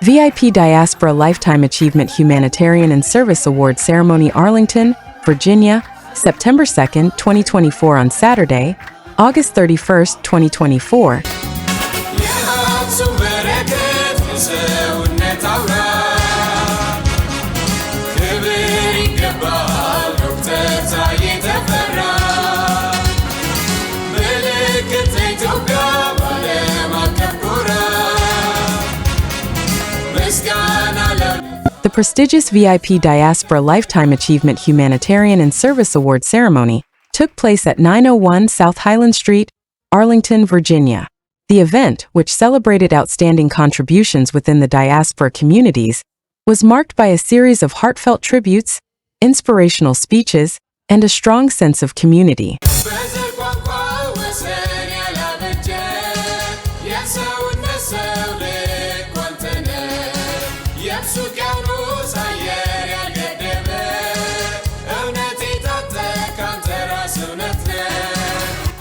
VIP Diaspora Lifetime Achievement Humanitarian and Service Award Ceremony, Arlington, Virginia, September 2nd, 2024 on Saturday, August 31st, 2024. The prestigious VIP Diaspora Lifetime Achievement Humanitarian and Service Award ceremony took place at 901 South Highland Street, Arlington, Virginia. The event, which celebrated outstanding contributions within the diaspora communities, was marked by a series of heartfelt tributes, inspirational speeches, and a strong sense of community.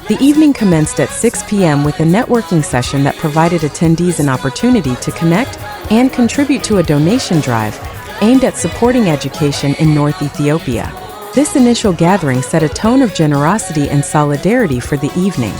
The evening commenced at 6 p.m. with a networking session that provided attendees an opportunity to connect and contribute to a donation drive aimed at supporting education in North Ethiopia. This initial gathering set a tone of generosity and solidarity for the evening.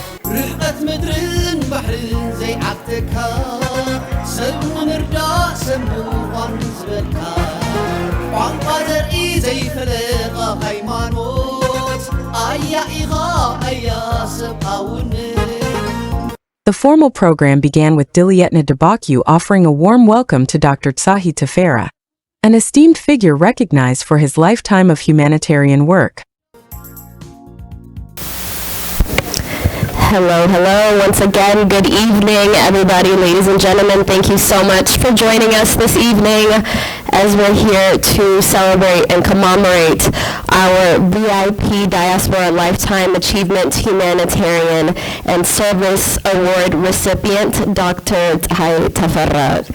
The formal program began with Dilietna Debaku offering a warm welcome to Dr. Tsahi Tefera, an esteemed figure recognized for his lifetime of humanitarian work. Hello. Once again, good evening, everybody, ladies and gentlemen. Thank you so much for joining us this evening as we're here to celebrate and commemorate our VIP Diaspora Lifetime Achievement Humanitarian and Service Award recipient, Dr. Tsahi Tefera.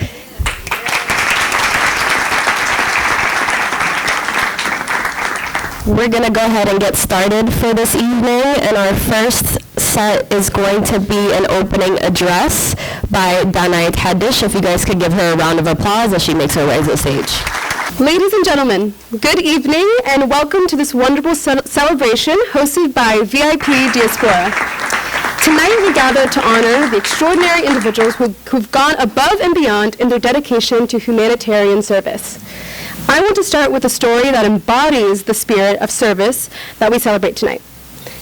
We're going to go ahead and get started for this evening, and our first set is going to be an opening address by Danai Kaddish. If you guys could give her a round of applause as she makes her way to the stage. Ladies and gentlemen, good evening and welcome to this wonderful celebration hosted by VIP Diaspora. Tonight we gather to honor the extraordinary individuals who've gone above and beyond in their dedication to humanitarian service. I want to start with a story that embodies the spirit of service that we celebrate tonight.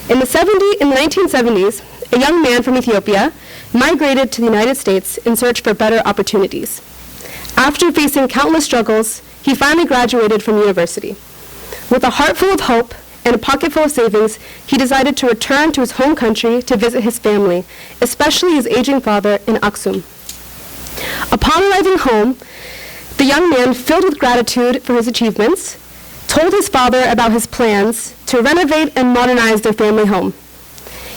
In the 1970s, a young man from Ethiopia migrated to the United States in search for better opportunities. After facing countless struggles, he finally graduated from university. With a heart full of hope and a pocket full of savings, he decided to return to his home country to visit his family, especially his aging father in Aksum. Upon arriving home, The young man, filled with gratitude for his achievements, told his father about his plans to renovate and modernize their family home.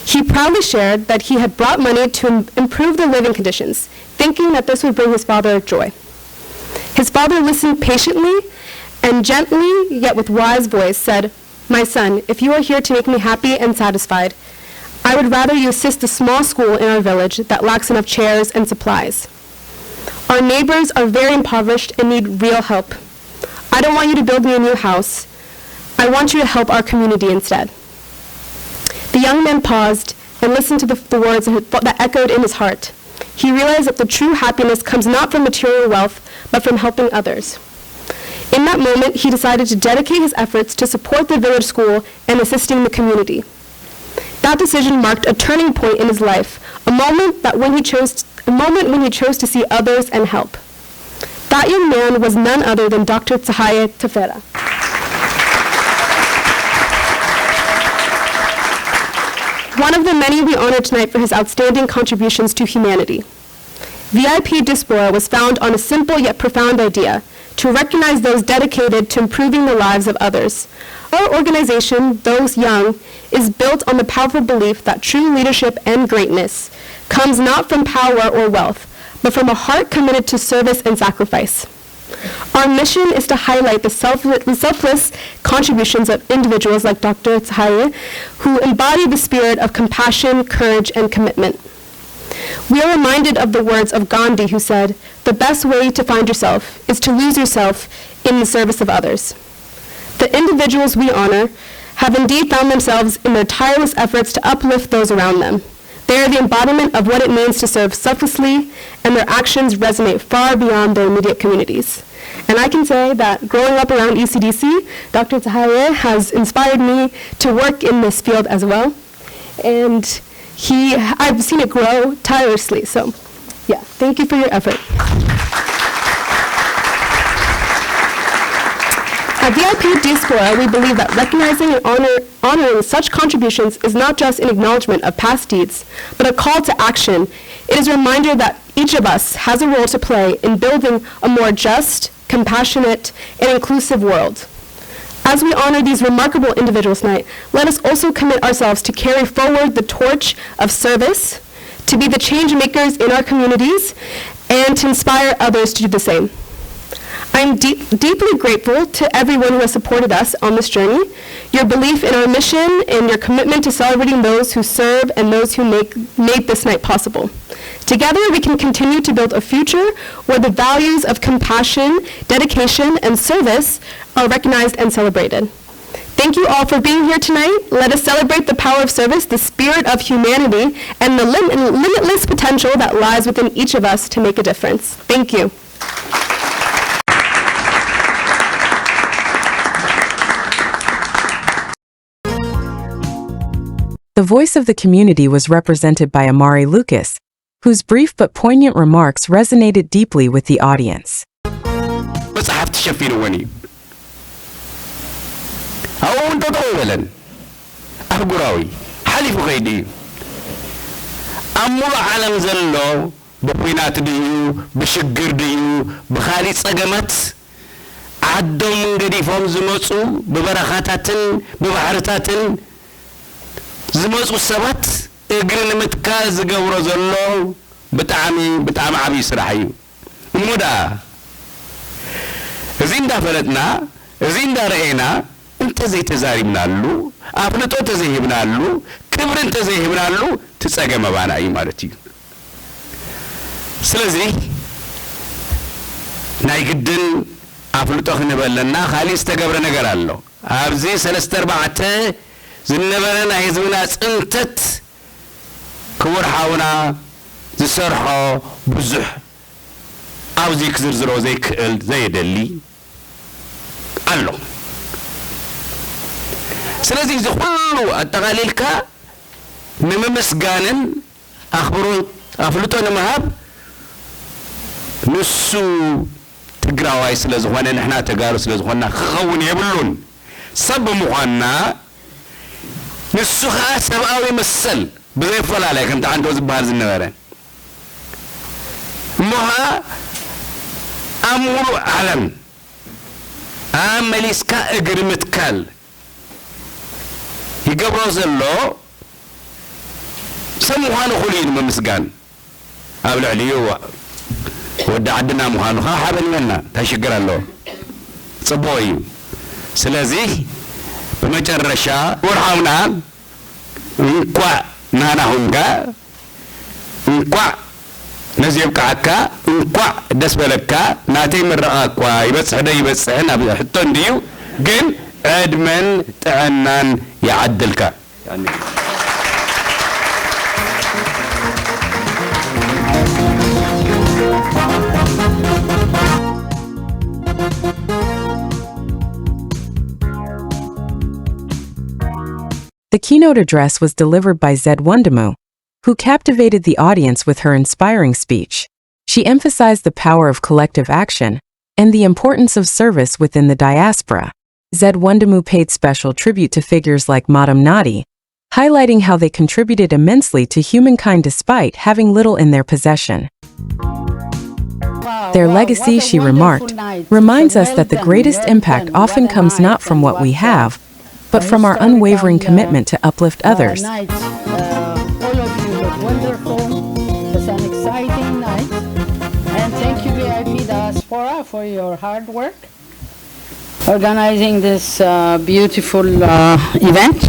He proudly shared that he had brought money to improve their living conditions, thinking that this would bring his father joy. His father listened patiently and gently, yet with wise voice, said, "My son, if you are here to make me happy and satisfied, I would rather you assist the small school in our village that lacks enough chairs and supplies. Our neighbors are very impoverished and need real help. I don't want you to build me a new house. I want you to help our community instead." The young man paused and listened to the words that echoed in his heart. He realized that the true happiness comes not from material wealth, but from helping others. In that moment, he decided to dedicate his efforts to support the village school and assisting the community. That decision marked a turning point in his life, a moment when he chose to see others and help. That young man was none other than Dr. Tsahaye Tefera. One of the many we honor tonight for his outstanding contributions to humanity. VIP Diaspora was founded on a simple yet profound idea: to recognize those dedicated to improving the lives of others. Our organization, Those Young, is built on the powerful belief that true leadership and greatness comes not from power or wealth, but from a heart committed to service and sacrifice. Our mission is to highlight the selfless contributions of individuals like Dr. Tsahaye, who embody the spirit of compassion, courage, and commitment. We are reminded of the words of Gandhi, who said, "The best way to find yourself is to lose yourself in the service of others." The individuals we honor have indeed found themselves in their tireless efforts to uplift those around them. They are the embodiment of what it means to serve selflessly, and their actions resonate far beyond their immediate communities. And I can say that growing up around ECDC, Dr. Tsahaye has inspired me to work in this field as well. And I've seen it grow tirelessly. So, yeah, thank you for your effort. At VIP Diaspora, we believe that recognizing and honoring such contributions is not just an acknowledgement of past deeds, but a call to action. It is a reminder that each of us has a role to play in building a more just, compassionate, and inclusive world. As we honor these remarkable individuals tonight, let us also commit ourselves to carry forward the torch of service, to be the change makers in our communities, and to inspire others to do the same. I am deeply grateful to everyone who has supported us on this journey. Your belief in our mission and your commitment to celebrating those who serve and those who made this night possible. Together, we can continue to build a future where the values of compassion, dedication, and service are recognized and celebrated. Thank you all for being here tonight. Let us celebrate the power of service, the spirit of humanity, and the limitless potential that lies within each of us to make a difference. Thank you. The voice of the community was represented by Amari Lucas, whose brief but poignant remarks resonated deeply with the audience. መጽሐፍ ተሸፊንዎን እዩ ኣብኡ እንተጠው በለን ኣህጉራዊ ሓሊፉ ከይዲ እዩ ኣብ ሙሉእ ዓለም ዘሎ ብኩናት ድዩ ብሽግር ድዩ ብኻሊእ ፀገማት ዓዶም ገዲፎም ዝመፁ ብበረኻታትን ብባሕርታትን ዝመፁ ሰባት እግሪ ንምትካል ዝገብሮ ዘሎ ብጣዕሚ ዓብዪ ስራሕ እዩ እሞ ደኣ እዚ እንዳፈለጥና እዚ እንዳረአና እንተዘይተዛሪብናሉ ኣፍልጦ ተዘይህብናሉ ክብሪ እንተዘይህብናሉ ትፀገም ኣባና እዩ ማለት እዩ ስለዚ ናይ ግድን ኣፍልጦ ክንበለና ካሊእ ዝተገብረ ነገር ኣሎ ኣብዚ 3-4 ዝነበረ ናይ ህዝብና ፅንተት ክቡር ሓውና ዝሰርሖ ብዙሕ ኣብዚ ክዝርዝሮ ዘይክእል ዘይደሊ ኣሎ ስለዚ እዚ ኩሉ ኣጠቃሊልካ ንምምስጋንን ኣፍልጦ ንምሃብ ንሱ ትግራዋይ ስለ ዝኾነ ንሕና ተጋሩ ስለ ዝኾንና ክኸውን የብሉን ሰብ ምዃንና ንሱ ከዓ ሰብኣዊ መሰል ብዘይፈላለየ ከምቲ ሓንቶ ዝበሃል ዝነበረ እሞ ከዓ أمور عالم مليسكا إجرمتكال يقبرو زلو سموهانو خلين ممسقان أبلع ليو ودع عدنا مهانو حابن منا تشكر الله صبوي سلازي بمجرشا ورحمنا انقوى نانا هنقا انقوى نزيب كعكا انقوى دس بلكا ناتي من رأاكوا يبسح دا يبسحنا حتون ديو قن ادمن تعنان يعدلك يعني The keynote address was delivered by Zed Wondimu, who captivated the audience with her inspiring speech. She emphasized the power of collective action and the importance of service within the diaspora. Zed Wondimu paid special tribute to figures like Madam Nadi, highlighting how they contributed immensely to humankind despite having little in their possession. Their legacy, she remarked, reminds us that the greatest impact often comes not from what we have, but from our unwavering commitment to uplift others. All of you look wonderful. It's an exciting night. And thank you, VIP Diaspora, for your hard work organizing this beautiful event.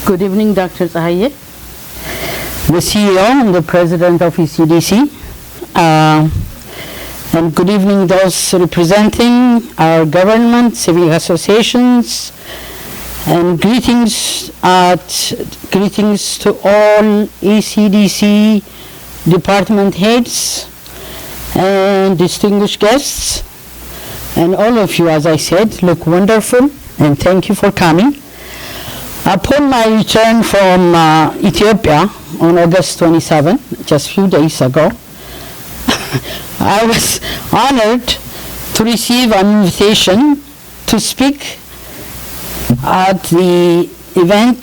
Good evening, Dr. Zahayed, the CEO and the President of ECDC. And good evening those representing our government, civic associations, and greetings to all ECDC department heads and distinguished guests. And all of you, as I said, look wonderful, and thank you for coming. Upon my return from Ethiopia on August 27, just a few days ago, I was honored to receive an invitation to speak at the event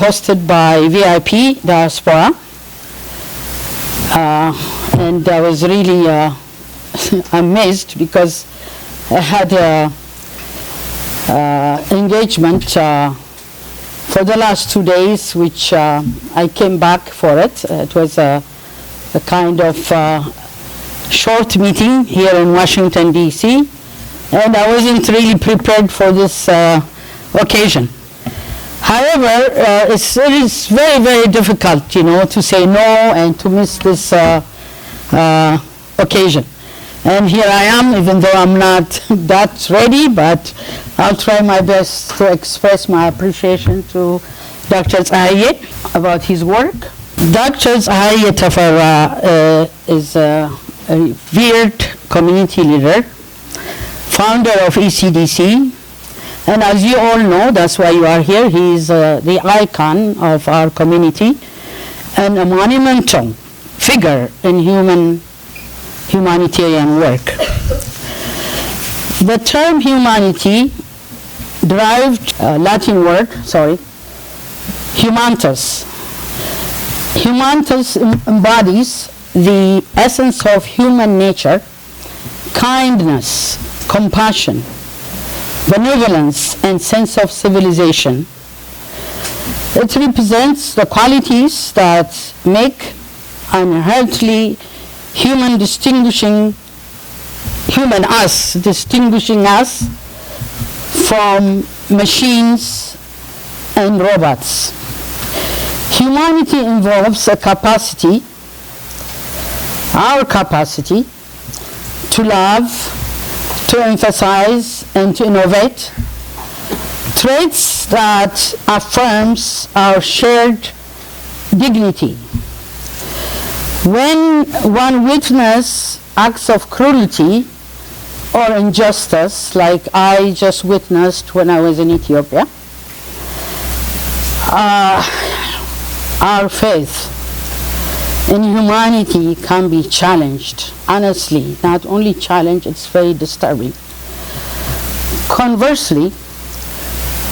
hosted by VIP Diaspora. And I was really amazed because I had engagement for the last 2 days, which I came back for it. It was a kind of short meeting here in Washington, D.C., and I wasn't really prepared for this occasion. However, it is very, very difficult, to say no and to miss this occasion. And here I am, even though I'm not that ready, but I'll try my best to express my appreciation to Dr. Zahayed about his work. Dr. Zahayed Tafara is a revered community leader, founder of ECDC, and as you all know, that's why you are here, he is the icon of our community and a monumental figure in humanitarian work. The term humanity derived Latin word, humantus. Humantus embodies the essence of human nature, kindness, compassion, benevolence, and sense of civilization. It represents the qualities that make an inherently distinguishing us from machines and robots. Humanity involves a capacity, our capacity, to love, to emphasize, and to innovate, traits that affirms our shared dignity. When one witnesses acts of cruelty or injustice, like I just witnessed when I was in Ethiopia, our faith in humanity can be challenged. Honestly, not only challenged, it's very disturbing. Conversely,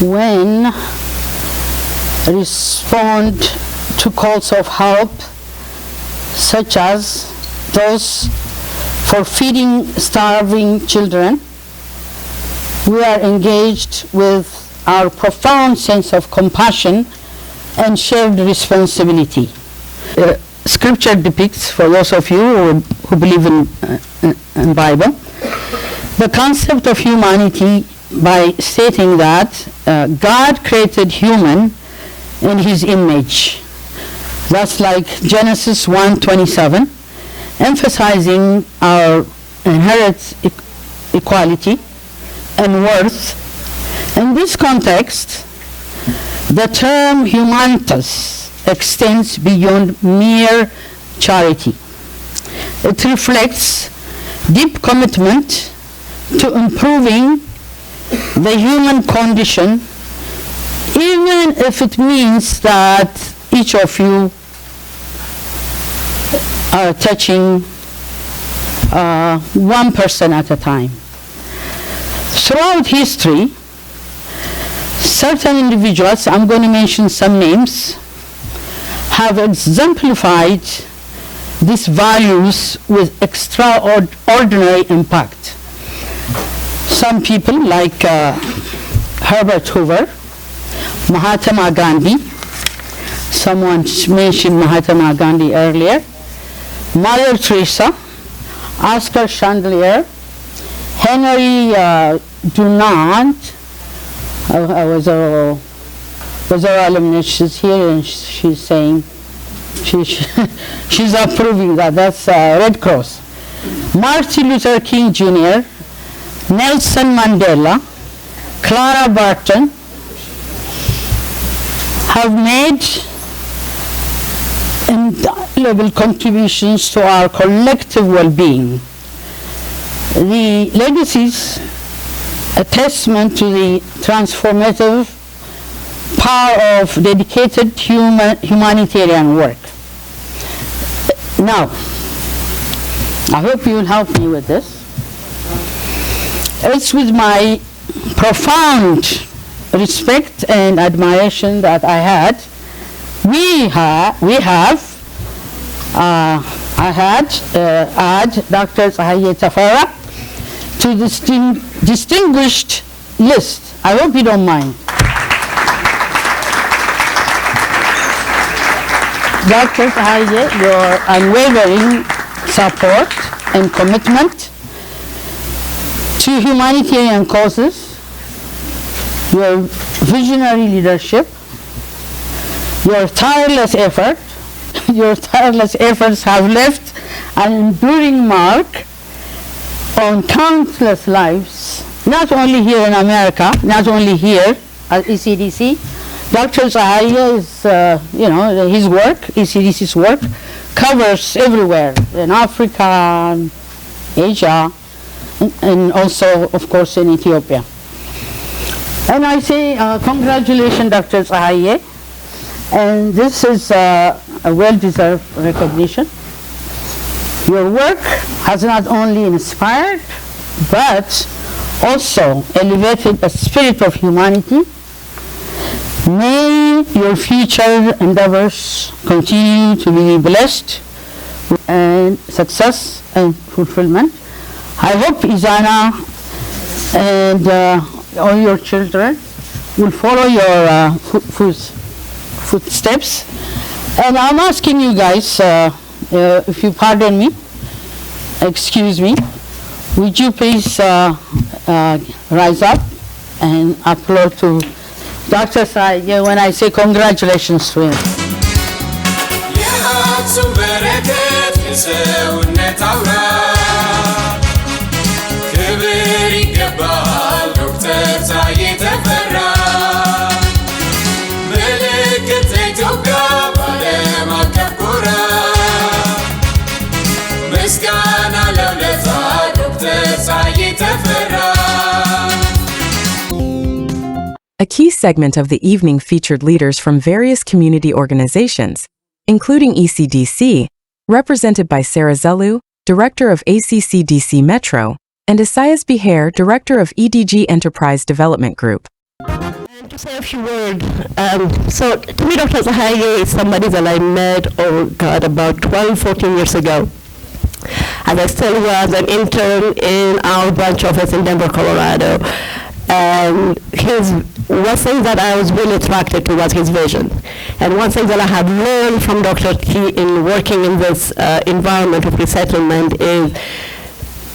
when respond to calls of help, such as those for feeding starving children, we are engaged with our profound sense of compassion and shared responsibility. Scripture depicts, for those of you who believe in Bible, the concept of humanity by stating that God created human in his image. That's like Genesis 1:27, emphasizing our inherent equality and worth. In this context, the term humanitas extends beyond mere charity. It reflects deep commitment to improving the human condition, even if it means that each of you are touching one person at a time. Throughout history, certain individuals, I'm going to mention some names, have exemplified these values with extraordinary impact. Some people like Herbert Hoover, Mahatma Gandhi, someone mentioned Mahatma Gandhi earlier, Mother Teresa, Oscar Chandelier, Henry Dunant, was our alumni. She's here and she's saying, she's approving that. That's Red Cross. Martin Luther King Jr., Nelson Mandela, Clara Barton have made indelible contributions to our collective well-being. The legacies, a testament to the transformative power of dedicated humanitarian work. Now, I hope you will help me with this. It's with my profound respect and admiration that I had Dr. Zahaye Tafara to this distinguished list. I hope you don't mind. Dr. Zahaye, your unwavering support and commitment to humanitarian causes, your visionary leadership, your tireless efforts have left an enduring mark on countless lives, not only here in America, not only here at ECDC. Dr. Zahaye is, his work, ECDC's work, covers everywhere, in Africa, Asia, and also, of course, in Ethiopia. And I say congratulations, Dr. Zahaye, and this is a well-deserved recognition. Your work has not only inspired, but also elevated a spirit of humanity. May your future endeavors continue to be blessed and success and fulfillment. I hope Izana and all your children will follow your footsteps. And I'm asking you guys, if you pardon me, excuse me, would you please rise up and applaud to Dr. Zahaye when I say congratulations to him. A key segment of the evening featured leaders from various community organizations, including ECDC, represented by Sarah Zelu, Director of ACCDC Metro, and Isaias Biher, Director of EDG Enterprise Development Group. And to say a few words, so to me, Dr. Zahaye is somebody that I met, about 12, 14 years ago. as I still was an intern in our branch office in Denver, Colorado. And one thing that I was really attracted to was his vision. And one thing that I have learned from Dr. T in working in this environment of resettlement is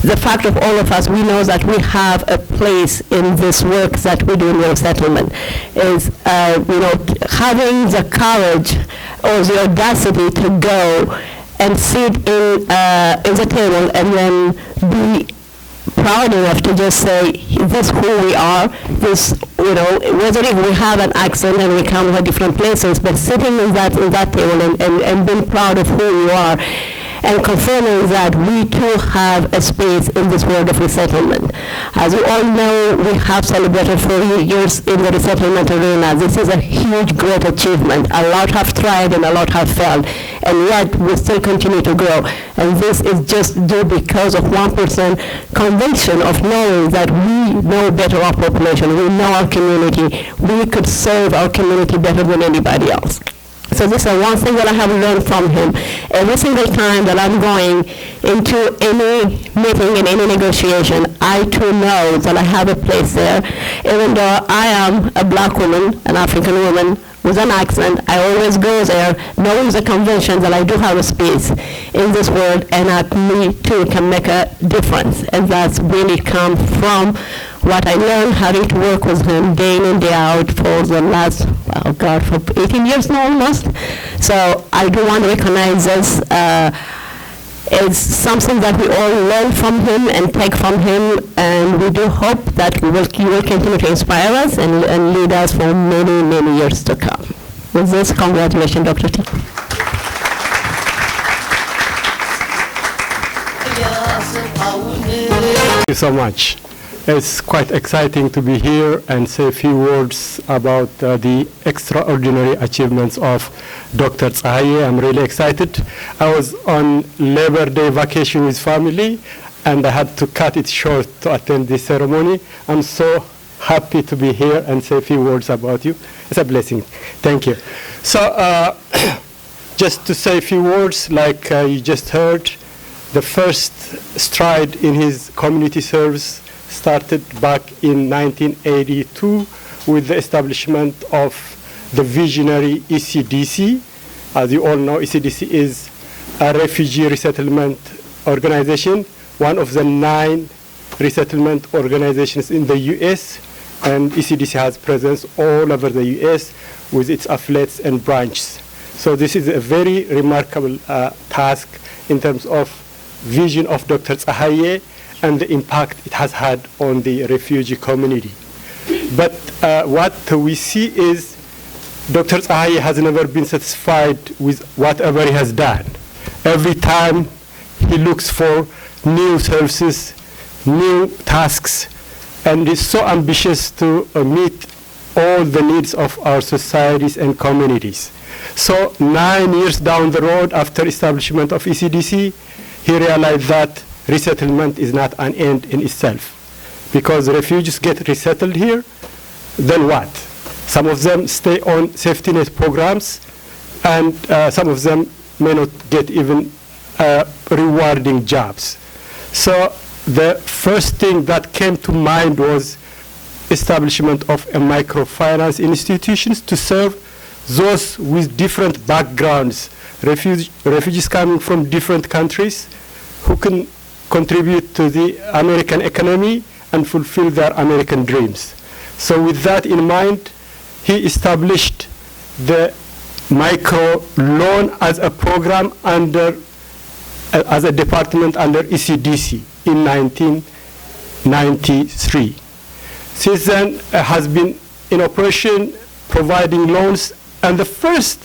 the fact of all of us, we know that we have a place in this work that we do in resettlement. Is having the courage or the audacity to go and sit in the table and then be proud enough to just say, this is who we are, this, whether if we have an accent and we come from different places, but sitting in that table and being proud of who we are, and confirming that we too have a space in this world of resettlement. As you all know, we have celebrated 40 years in the resettlement arena. This is a huge, great achievement. A lot have tried and a lot have failed, and yet we still continue to grow. And this is just due because of 1% conviction of knowing that we know better our population, we know our community, we could serve our community better than anybody else. So this is one thing that I have learned from him. Every single time that I'm going into any meeting and any negotiation, I too know that I have a place there. Even though I am a black woman, an African woman, with an accent, I always go there knowing the convention that I do have a space in this world and that me too can make a difference. And that's really come from what I learned having to work with him day in and day out for the last, for 18 years now almost. So I do want to recognize this. It's something that we all learn from him and take from him, and we do hope that he will continue to inspire us and lead us for many, many years to come. With this, congratulations, Dr. T. Thank you so much. It's quite exciting to be here and say a few words about the extraordinary achievements of Dr. Tsahaye. I'm really excited. I was on Labor Day vacation with family, and I had to cut it short to attend this ceremony. I'm so happy to be here and say a few words about you. It's a blessing. Thank you. So just to say a few words, like you just heard, the first stride in his community service started back in 1982 with the establishment of the visionary ECDC. As you all know, ECDC is a refugee resettlement organization, one of the 9 resettlement organizations in the U.S., and ECDC has presence all over the U.S. with its affiliates and branches. So this is a very remarkable task in terms of vision of Dr. Tsahaye and the impact it has had on the refugee community. But what we see is Dr. Tsahaye has never been satisfied with whatever he has done. Every time he looks for new services, new tasks, and is so ambitious to meet all the needs of our societies and communities. So 9 years down the road after establishment of ECDC, he realized that resettlement is not an end in itself. Because refugees get resettled here, then what? Some of them stay on safety net programs, and some of them may not get even rewarding jobs. So the first thing that came to mind was establishment of a microfinance institutions to serve those with different backgrounds, refugees coming from different countries who can contribute to the American economy and fulfill their American dreams. So with that in mind, he established the micro loan as a program under, as a department under ECDC in 1993. Since then, has been in operation providing loans, and the first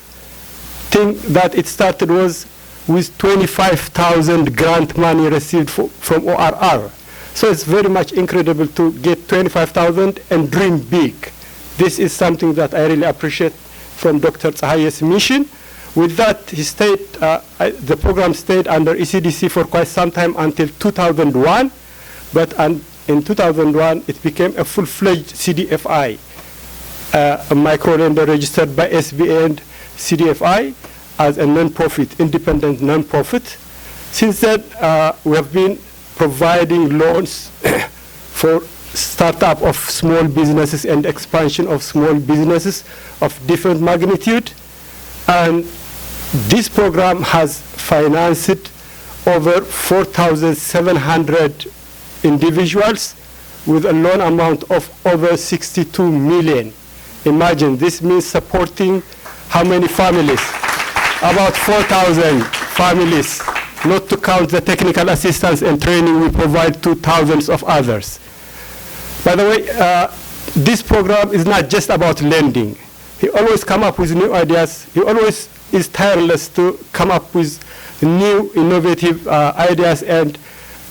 thing that it started was with 25,000 grant money received from ORR. So it's very much incredible to get 25,000 and dream big. This is something that I really appreciate from Dr. Tsahaye's mission. With that, he stayed, the program stayed under ECDC for quite some time until 2001, but in 2001, it became a full-fledged CDFI, a micro-lender registered by SBA and CDFI as a non-profit, independent non-profit. Since then, we have been providing loans for startup of small businesses and expansion of small businesses of different magnitude. And this program has financed over 4,700 individuals with a loan amount of over 62 million. Imagine, this means supporting how many families? About 4,000 families, not to count the technical assistance and training we provide to thousands of others. By the way, this program is not just about lending. He always come up with new ideas. He always is tireless to come up with new innovative ideas, and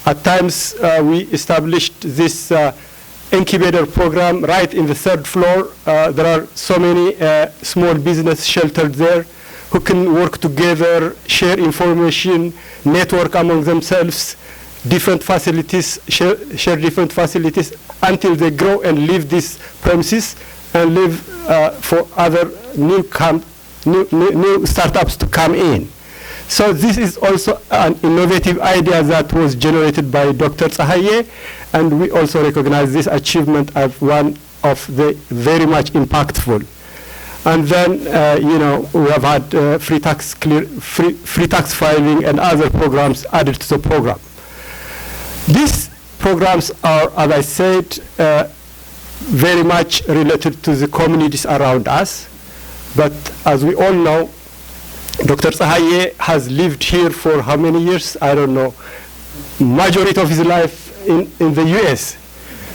at times we established this incubator program right in the third floor. There are so many small business sheltered there who can work together, share information, network among themselves, different facilities, share different facilities until they grow and leave these premises and live for other new startups to come in. So this is also an innovative idea that was generated by Dr. Tsahaye, and we also recognize this achievement as one of the very much impactful. And then, we have had free tax filing and other programs added to the program. These programs are, as I said, very much related to the communities around us. But as we all know, Dr. Tsahaye has lived here for how many years? I don't know. Majority of his life in the US.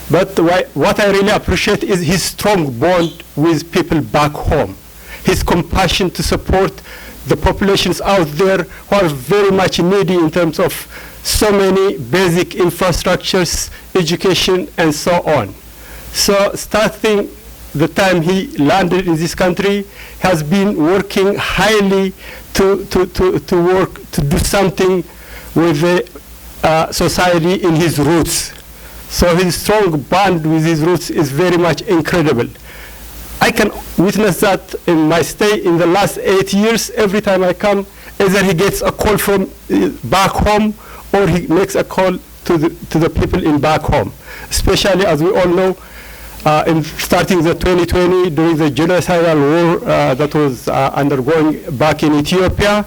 But what I really appreciate is his strong bond with people back home. His compassion to support the populations out there who are very much needy in terms of so many basic infrastructures, education, and so on. So starting the time he landed in this country, has been working highly to do something with the society in his roots. So his strong bond with his roots is very much incredible. I can witness that in my stay in the last 8 years. Every time I come, either he gets a call from back home or he makes a call to the people in back home. Especially, as we all know, in starting the 2020 during the genocidal war that was undergoing back in Ethiopia,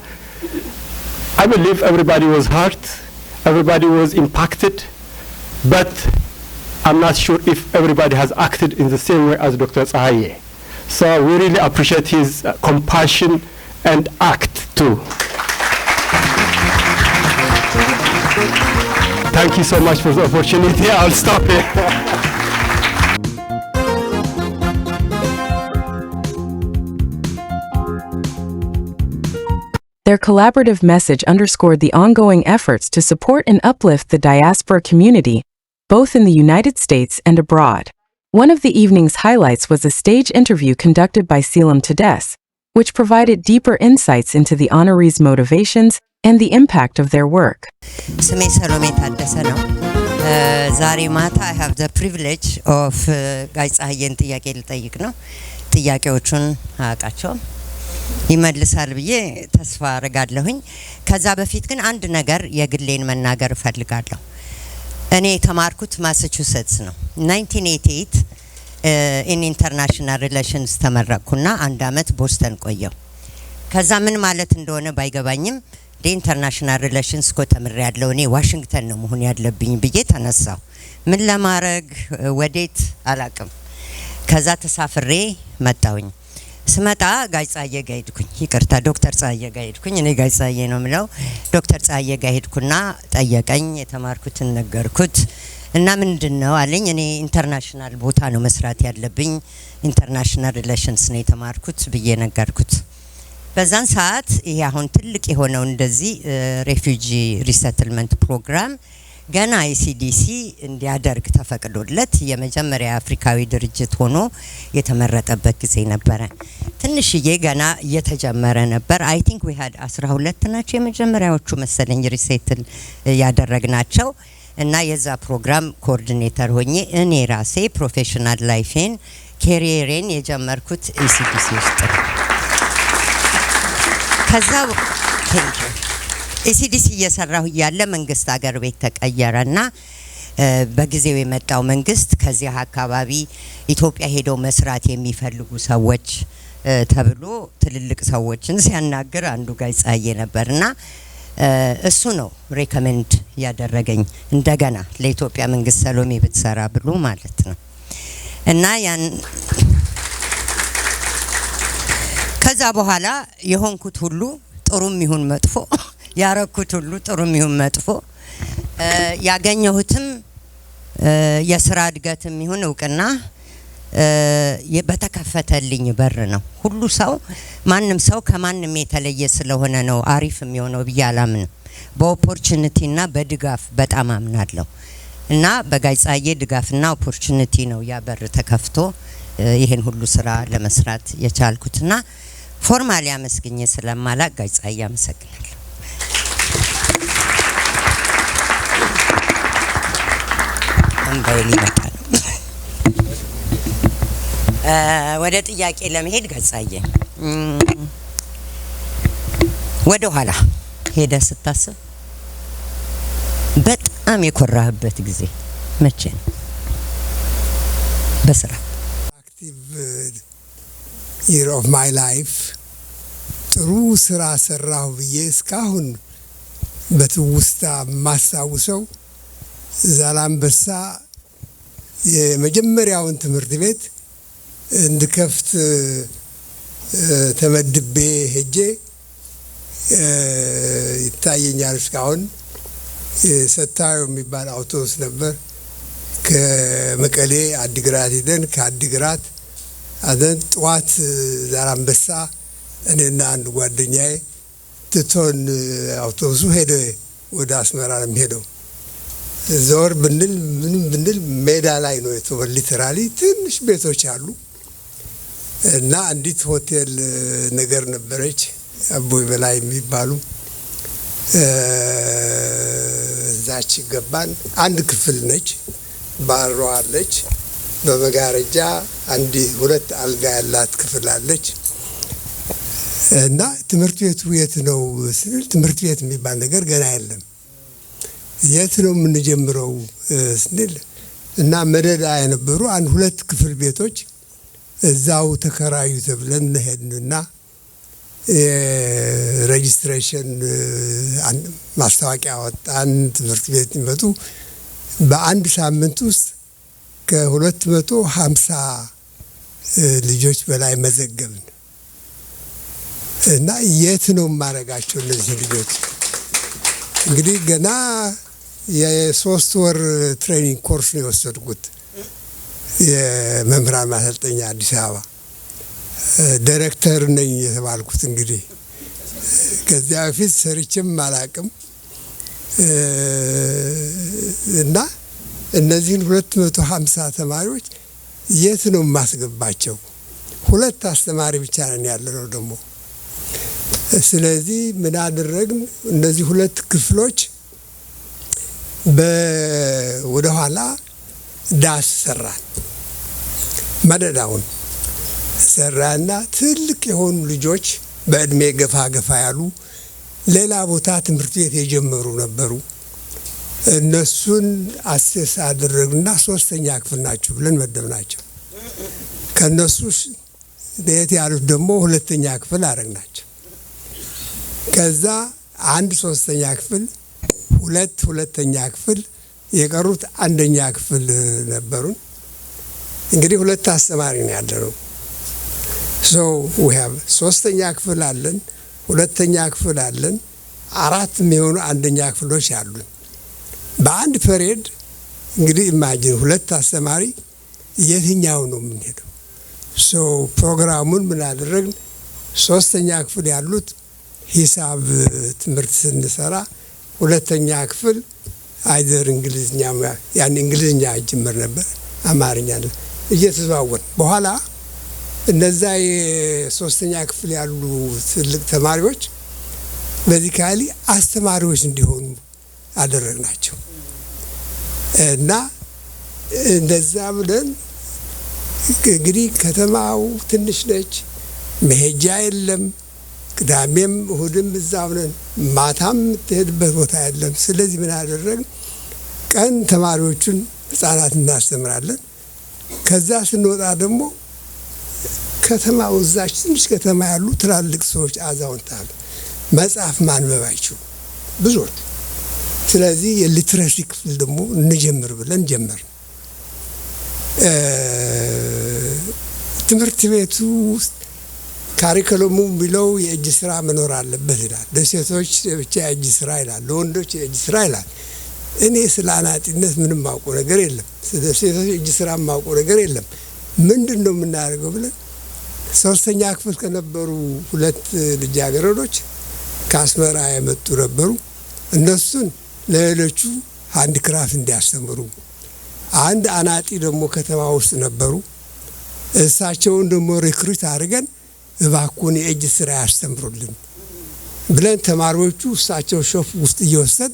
I believe everybody was hurt, everybody was impacted, but I'm not sure if everybody has acted in the same way as Dr. Tsahaye. So we really appreciate his compassion and act too. Thank you so much for the opportunity. I'll stop here. Their collaborative message underscored the ongoing efforts to support and uplift the diaspora community, both in the United States and abroad. One of the evening's highlights was a stage interview conducted by Selim Tades, which provided deeper insights into the honorees' motivations and the impact of their work. ስሜ ሰሎሜ ታደሰ ነው። ዛሬ ማታ I have the privilege of ጋይ ፀሐዬን ጥያቄ ልጠይቅ ነው። ጥያቄዎቹን አቃቸው ይመልሳል ብዬ ተስፋ አረጋለሁኝ። ከዛ በፊት ግን አንድ ነገር የግሌን መናገር ፈልጋለሁ። እኔ ተማርኩት ማሳቹሴትስ ነው። 1988 in international relations ተመረቅኩና አንድ አመት ቦስተን ቆየው። ከዛ ምን ማለት እንደሆነ ባይገባኝም ኢንተርናሽናል ሪሌሽንስ ኮ ተምሬያለሁ። እኔ ዋሽንግተን ነው መሆን ያለብኝ ብዬ ተነሳው። ምን ለማድረግ ወዴት አላቅም። ከዛ ተሳፍሬ መጣሁኝ። ስመጣ ጋይ ፀሐዬ ጋር ሄድኩኝ። ይቅርታ ዶክተር ፀሐዬ ጋር ሄድኩኝ። እኔ ጋይ ፀሐዬ ነው የምለው። ዶክተር ፀሐዬ ጋር ሄድኩና ጠየቀኝ። የተማርኩትን ነገርኩት እና ምንድነው አለኝ። እኔ ኢንተርናሽናል ቦታ ነው መስራት ያለብኝ፣ ኢንተርናሽናል ሪሌሽንስ ነው የተማርኩት ብዬ ነገርኩት። በዛን ሰዓት ይሄ አሁን ትልቅ የሆነው እንደዚህ ሬፊጂ ሪሰትልመንት ፕሮግራም ገና ኢሲዲሲ እንዲያደርግ ተፈቅዶለት የመጀመሪያ አፍሪካዊ ድርጅት ሆኖ የተመረጠበት ጊዜ ነበር። ትንሽዬ ገና እየተጀመረ ነበር። አይ ቲንክ we had 12 ናቸው የመጀመሪያዎቹ መሰለኝ ሪሴትል ያደረግናቸው እና የዛ ፕሮግራም ኮኦርዲኔተር ሆኜ እኔ ራሴ ፕሮፌሽናል ላይፌን ካሪየሬን የጀመርኩት ኢሲዲሲ ውስጥ ነው። ከዛ ኤሲዲሲ እየሰራሁ እያለ መንግስት አገር ቤት ተቀየረና በጊዜው የመጣው መንግስት ከዚህ አካባቢ ኢትዮጵያ ሄደው መስራት የሚፈልጉ ሰዎች ተብሎ ትልልቅ ሰዎችን ሲያናግር አንዱ ጋይ ጻዬ ነበርና እሱ ነው ሪኮመንድ ያደረገኝ እንደገና ለኢትዮጵያ መንግስት ሰሎሜ ብትሰራ ብሎ ማለት ነው። እና ያን ከዛ በኋላ የሆንኩት ሁሉ ጥሩም ይሁን መጥፎ ያረኩት ሁሉ ጥሩም ይሁን መጥፎ ያገኘሁትም የስራ እድገትም ይሁን እውቅና በተከፈተልኝ በር ነው። ሁሉ ሰው ማንም ሰው ከማንም የተለየ ስለሆነ ነው አሪፍ የሚሆነው ብዬ አላምንም። በኦፖርቹኒቲና በድጋፍ በጣም አምናለሁ እና በጋይ ጻዬ ድጋፍና ኦፖርቹኒቲ ነው ያ በር ተከፍቶ ይሄን ሁሉ ስራ ለመስራት የቻልኩትና ፎርማሊ አመስግኜ ስለማላቅ ጋይ ጻዬ አመሰግናለሁ። እንባይል ይመጣል። ወደ ጥያቄ ለመሄድ ጋይ ጻዬ ወደ ኋላ ሄደ ስታስብ በጣም የኮራህበት ጊዜ መቼ ነው? በስራ active year of my life ጥሩ ስራ ሰራሁ ብዬ እስካሁን በትውስታ ማስታውሰው ዛላምበሳ የመጀመሪያውን ትምህርት ቤት እንድከፍት ተመድቤ ሄጄ ይታየኛል እስካሁን ሰታዩ የሚባል አውቶቡስ ነበር ከመቀሌ አዲግራት ሄደን ከአዲግራት አዘን ጠዋት ዛላምበሳ እኔና አንድ ጓደኛዬ ትቶን አውቶቡሱ ሄደ ወደ አስመራ ነው የሚሄደው። ዞር ብንል ምንም ብንል ሜዳ ላይ ነው የተወል ሊተራሊ ትንሽ ቤቶች አሉ እና አንዲት ሆቴል ነገር ነበረች አቦይ በላይ የሚባሉ እዛች ገባን። አንድ ክፍል ነች፣ ባሮ አለች፣ በመጋረጃ አንድ ሁለት አልጋ ያላት ክፍል አለች እና ትምህርት ቤቱ የት ነው ስንል ትምህርት ቤት የሚባል ነገር ገና የለም። የት ነው የምንጀምረው ስንል እና መደዳ የነበሩ አንድ ሁለት ክፍል ቤቶች እዛው ተከራዩ ተብለን ሄድንና ሬጅስትሬሽን ማስታወቂያ ወጣን። ትምህርት ቤት ይመጡ በአንድ ሳምንት ውስጥ ከ250 ልጆች በላይ መዘገብን እና የት ነው ማረጋቸው እነዚህ ልጆች? እንግዲህ ገና የ3 ወር ትሬኒንግ ኮርስ ነው የወሰድኩት የመምህራን ማሰልጠኛ አዲስ አበባ ዳይሬክተር ነኝ የተባልኩት። እንግዲህ ከዚያ በፊት ሰርቼም አላቅም እና እነዚህን 250 ተማሪዎች የት ነው ማስገባቸው? ሁለት አስተማሪ ብቻ ነን ያለነው ደግሞ። ስለዚህ ምን አደረግን? እነዚህ ሁለት ክፍሎች ወደ ኋላ ዳስ ሰራን። መደዳውን ሰራና ትልቅ የሆኑ ልጆች በእድሜ ገፋ ገፋ ያሉ ሌላ ቦታ ትምህርት ቤት የጀመሩ ነበሩ። እነሱን አሴስ አደረግና 3ኛ ክፍል ናቸው ብለን መደብናቸው። ከነሱ ለየት ያሉት ደግሞ 2ኛ ክፍል አረግናቸው። ከዛ አንድ 3ኛ ክፍል፣ 2ኛ ክፍል፣ የቀሩት 1ኛ ክፍል ነበሩን። እንግዲህ 2 አስተማሪ ነው ያለው። so we have 3ኛ ክፍል አለን፣ 2ኛ ክፍል አለን፣ 4 የሚሆኑ 1ኛ ክፍሎች አሉን። በአንድ ፐሬድ እንግዲህ ኢማጂን 2 አስተማሪ የትኛው ነው የምንሄደው? so ፕሮግራሙን ምን አደረግን? 3ኛ ክፍል ያሉት ሂሳብ ትምህርት ስንሰራ 2ኛ ክፍል አይዘር እንግሊዝኛ ያን እንግሊዝኛ ጀመር ነበር አማርኛ እየተዘዋወርን በኋላ እነዛ የ3ኛ ክፍል ያሉ ትልቅ ተማሪዎች በዚካሊ አስተማሪዎች እንዲሆኑ አደረግናቸው እና እንደዛ ብለን እንግዲህ ከተማው ትንሽ ነች፣ መሄጃ የለም። ቅዳሜም እሁድም እዛው ነን ማታም ትሄድበት ቦታ የለም ስለዚህ ምን አደረግን ቀን ተማሪዎቹን ህፃናት እናስተምራለን ከዛ ስንወጣ ደግሞ ከተማው እዛች ትንሽ ከተማ ያሉ ትላልቅ ሰዎች አዛውንታል መጽሐፍ ማንበብ አይችሉ ብዙዎች ስለዚህ የሊትሬሲ ክፍል ደግሞ እንጀምር ብለን ጀመር ትምህርት ቤቱ ውስጥ ካሪኩለሙ ቢለው የእጅ ስራ መኖር አለበት ይላል ለሴቶች ብቻ የእጅ ስራ ይላል ለወንዶች የእጅ ስራ ይላል እኔ ስለ አናጢነት ምንም ማውቀው ነገር የለም ስለ ሴቶች የእጅ ስራ ማውቀው ነገር የለም ምንድነው የምናደርገው ብለን ሶስተኛ ክፍል ከነበሩ ሁለት ልጃገረዶች ከአስመራ የመጡ ነበሩ እነሱን ለሌሎቹ ሃንድክራፍት እንዲያስተምሩ አንድ አናጢ ደግሞ ከተማ ውስጥ ነበሩ እሳቸውን ደግሞ ሪክሩት አድርገን እባክዎን የእጅ ስራ ያስተምሩልን ብለን ተማሪዎቹ እሳቸው ሾፍ ውስጥ እየወሰድ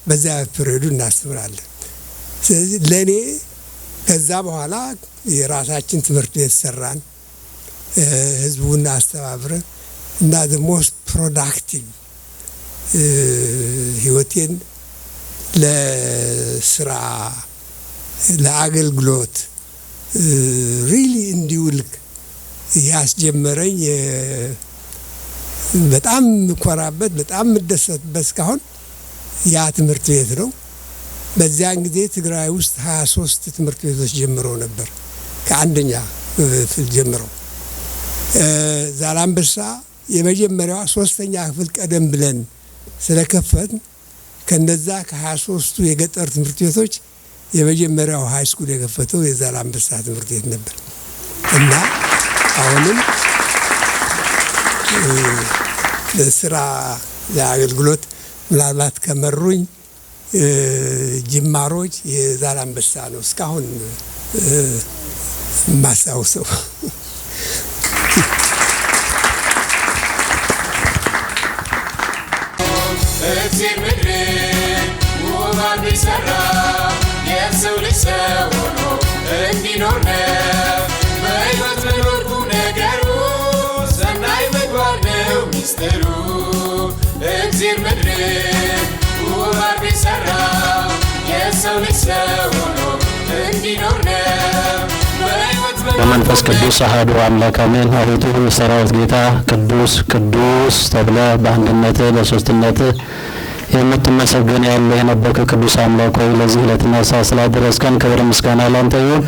በዛ ፕሪዮድ እናስተምራለን ስለዚህ ለኔ ከዛ በኋላ የራሳችን ትምህርት ቤት ሰራን ህዝቡን አስተባብረን እና the most productive ህይወቴን ለስራ ለአገልግሎት ሪሊ እንዲውልክ ያስጀመረኝ በጣም ኮራበት በጣም መደሰትበት እስካሁን ያ ትምህርት ቤት ነው በዚያን ጊዜ ትግራይ ውስጥ 23 ትምህርት ቤቶች ጀምረው ነበር ከአንደኛ ክፍል ጀምረው ዛላምበሳ የመጀመሪያው ሶስተኛ ክፍል ቀደም ብለን ስለከፈት ከነዛ ከ23ቱ የገጠር ትምህርት ቤቶች የመጀመሪያው ሃይ ስኩል የከፈተው የዛላምበሳ ትምህርት ቤት ነበር እና አሁንም ለስራ ለአገልግሎት ምናልባት ከመሩኝ ጅማሮች የዛላምበሳ ነው እስካሁን ማሳውሰው እዚህ ምድር ውሃን ቢሰራ የሰው ልጅ ሰው ሆኖ እንዲኖር ነው በሕይወት መኖር ቁም ነገሩ ሰናይ ምግባር ነው ሚስጥሩ እዚህ ምድር ውሃን ቢሰራ የሰው ልጅ ሰው ሆኖ እንዲኖር ነው በመንፈስ ቅዱስ አሐዱ አምላክ አሜን። አቤቱ የሰራዊት ጌታ ቅዱስ ቅዱስ ተብለ በአንድነት በሶስትነት የምትመሰገን ያለ የነበርክ ቅዱስ አምላክ ሆይ ለዚህ ዕለትና ሰዓት ስላደረስከን ክብር ምስጋና ላንተ ይሁን።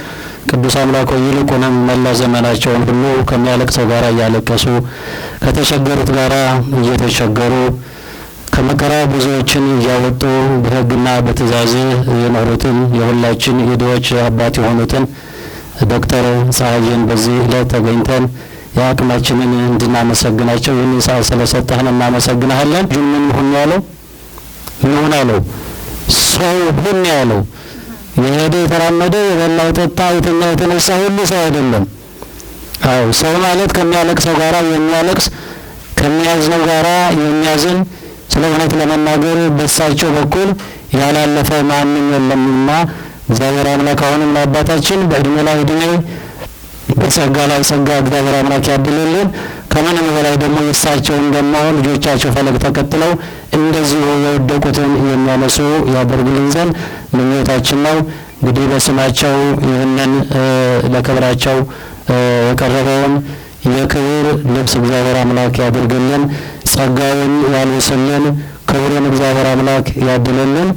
ቅዱስ አምላክ ሆይ ይልቁንም መላ ዘመናቸውን ሁሉ ከሚያለቅሰው ጋር እያለቀሱ ከተቸገሩት ጋር እየተቸገሩ ከመከራ ብዙዎችን እያወጡ በሕግና በትእዛዝ የኖሩትን የሁላችን የድሆች አባት የሆኑትን ዶክተር ፀሐዬን በዚህ ዕለት ተገኝተን የአቅማችንን እንድናመሰግናቸው ይህን ሰዓት ስለሰጠህን እናመሰግናለን። ምን ሁን ያለው ምን ሆነ ያለው ሰው ሁን ያለው የሄደ የተራመደ የበላው የጠጣ የተኛ የተነሳ ሁሉ ሰው አይደለም። አዎ ሰው ማለት ከሚያለቅሰው ጋራ የሚያለቅስ ከሚያዝነው ጋራ የሚያዝን ስለ እውነት ለመናገር በሳቸው በኩል ያላለፈ ማንም የለምና እግዚአብሔር አምላክ አሁንም አባታችን በእድሜ ላይ እድሜ በጸጋ ላይ ጸጋ እግዚአብሔር አምላክ ያድልልን። ከማንም በላይ ደግሞ የሳቸውን ደግሞ ልጆቻቸው ፈለግ ተከትለው እንደዚሁ የወደቁትን የሚያነሱ ያደርግልን ዘንድ ምኞታችን ነው። እንግዲህ በስማቸው ይህንን ለክብራቸው የቀረበውን የክብር ልብስ እግዚአብሔር አምላክ ያድርግልን፣ ጸጋውን ያልብስልን፣ ክብሩን እግዚአብሔር አምላክ ያድልልን።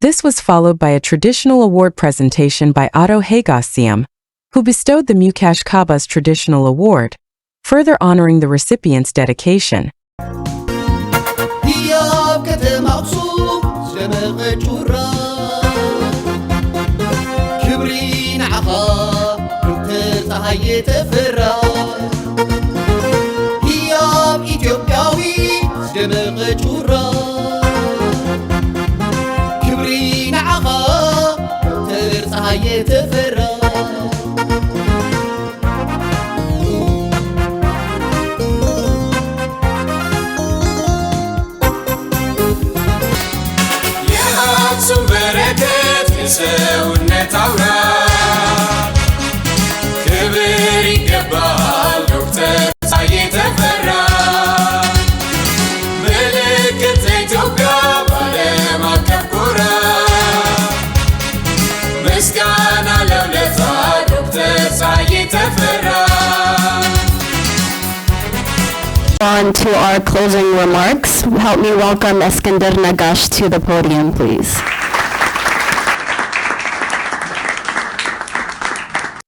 This was followed by a traditional award presentation by Otto Hagasiam, who bestowed the Mukash Kaba's Traditional Award, further honoring the recipient's dedication. ሰውነት አውራ ክብር ይገባ on to our closing remarks. Help me welcome Eskinder Nagash to the podium, please.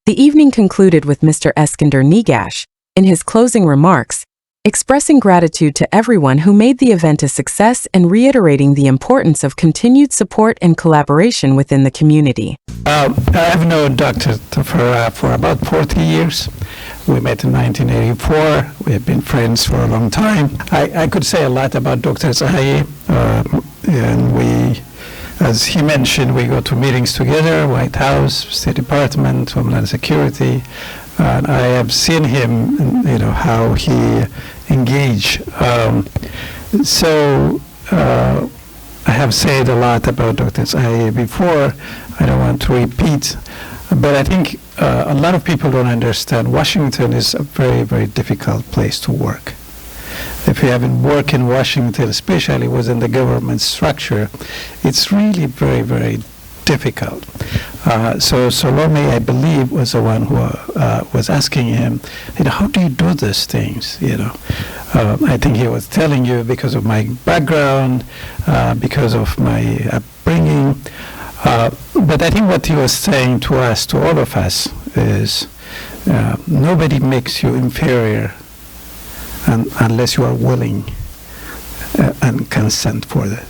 The evening concluded with Mr. Eskinder Nagash, in his closing remarks, expressing gratitude to everyone who made the event a success and reiterating the importance of continued support and collaboration within the community. I've known Dr. for about 40 years. We met in 1984. We have been friends for a long time. I could say a lot about Dr. Tsahaye, and we, as he mentioned, we go to meetings together, White House, State Department, Homeland Security. And I have seen him, how he engaged. I have said a lot about Dr. Tsahaye before. I don't want to repeat, but I think a lot of people don't understand. Washington is a very, very difficult place to work. If you haven't worked in Washington, especially within the government structure, it's really very, very difficult. So Salome, I believe, was the one who was asking him, how do you do these things? I think he was telling you because of my background, because of my upbringing. But I think what he was saying to us, to all of us, is nobody makes you inferior unless you are willing and consent for that.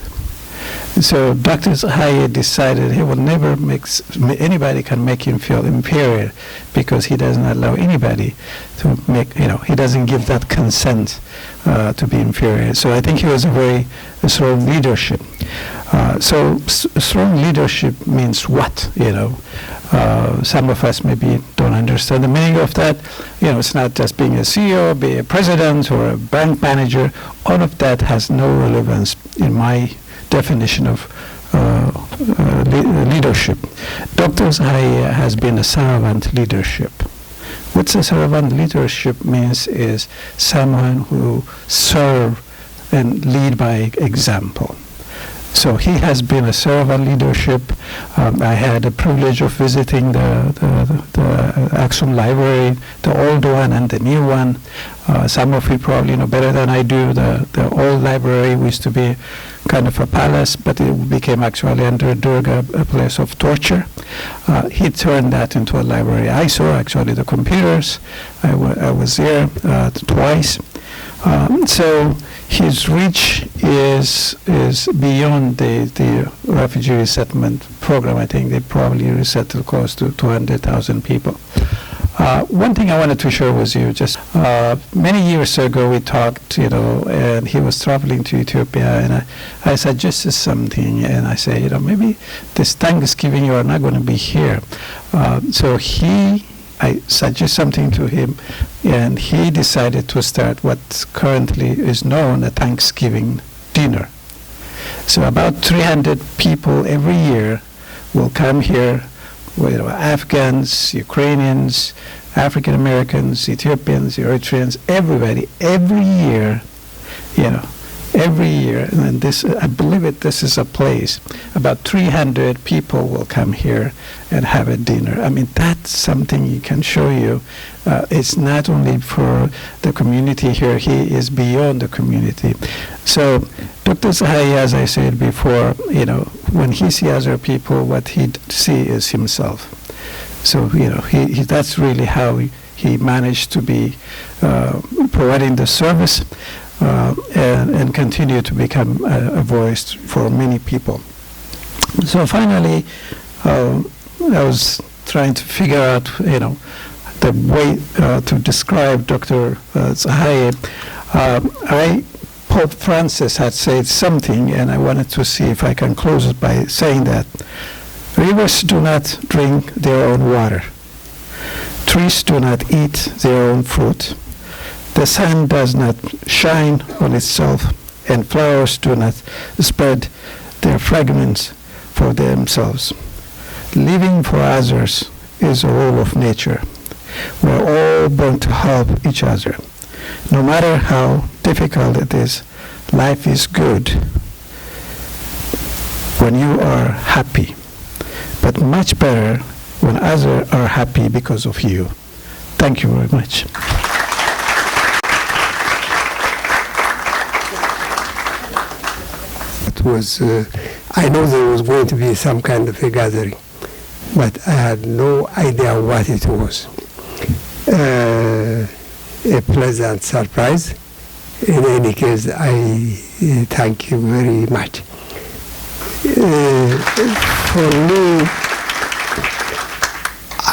So Dr. Tsahaye decided he will never anybody can make him feel inferior, because he doesn't allow anybody to make, he doesn't give that consent to be inferior. So I think he was a very strong leadership. So strong leadership means what, Some of us maybe don't understand the meaning of that. It's not just being a CEO, be a president or a bank manager. All of that has no relevance in my definition of leadership. Dr. Tsahaye has been a servant leadership. What a servant leadership means is someone who serve and lead by example. So he has been a servant leadership. I had the privilege of visiting the Action Library, the old one and the new one. Some of you probably know better than I do. The old library used to be kind of a palace, but it became actually under Durga a place of torture. He turned that into a library. I saw actually the computers. I was there twice. So his reach is beyond the refugee resettlement program. I think they probably resettled close to 200,000 people. One thing I wanted to share with you, just many years ago we talked, and he was traveling to Ethiopia, and I suggested something, and I said, maybe this Thanksgiving you are not going to be here. So I suggest something to him, and he decided to start what currently is known as Thanksgiving dinner. So about 300 people every year will come here, Afghans, Ukrainians, African Americans, Ethiopians, Eritreans, everybody, every year, every year. And this, I believe this is a place. About 300 people will come here and have a dinner. I mean, that's something he can show you. It's not only for the community here, he is beyond the community. So Dr. Tsahaye, as I said before, when he sees other people, what he sees is himself. So, that's really how he managed to be providing the service and continue to become a voice for many people. So finally, I was trying to figure out, the way to describe Dr. Tsahaye. Pope Francis had said something, and I wanted to see if I can close it by saying that rivers do not drink their own water. Trees do not eat their own fruit. The sun does not shine on itself, and flowers do not spread their fragrance for themselves. Living for others is a rule of nature. We're all born to help each other. No matter how difficult it is, life is good when you are happy, but much better when others are happy because of you. Thank you very much. it was, I know there was going to be some kind of a gathering, but I had no idea what it was. A pleasant surprise. In any case, I thank you very much. For me,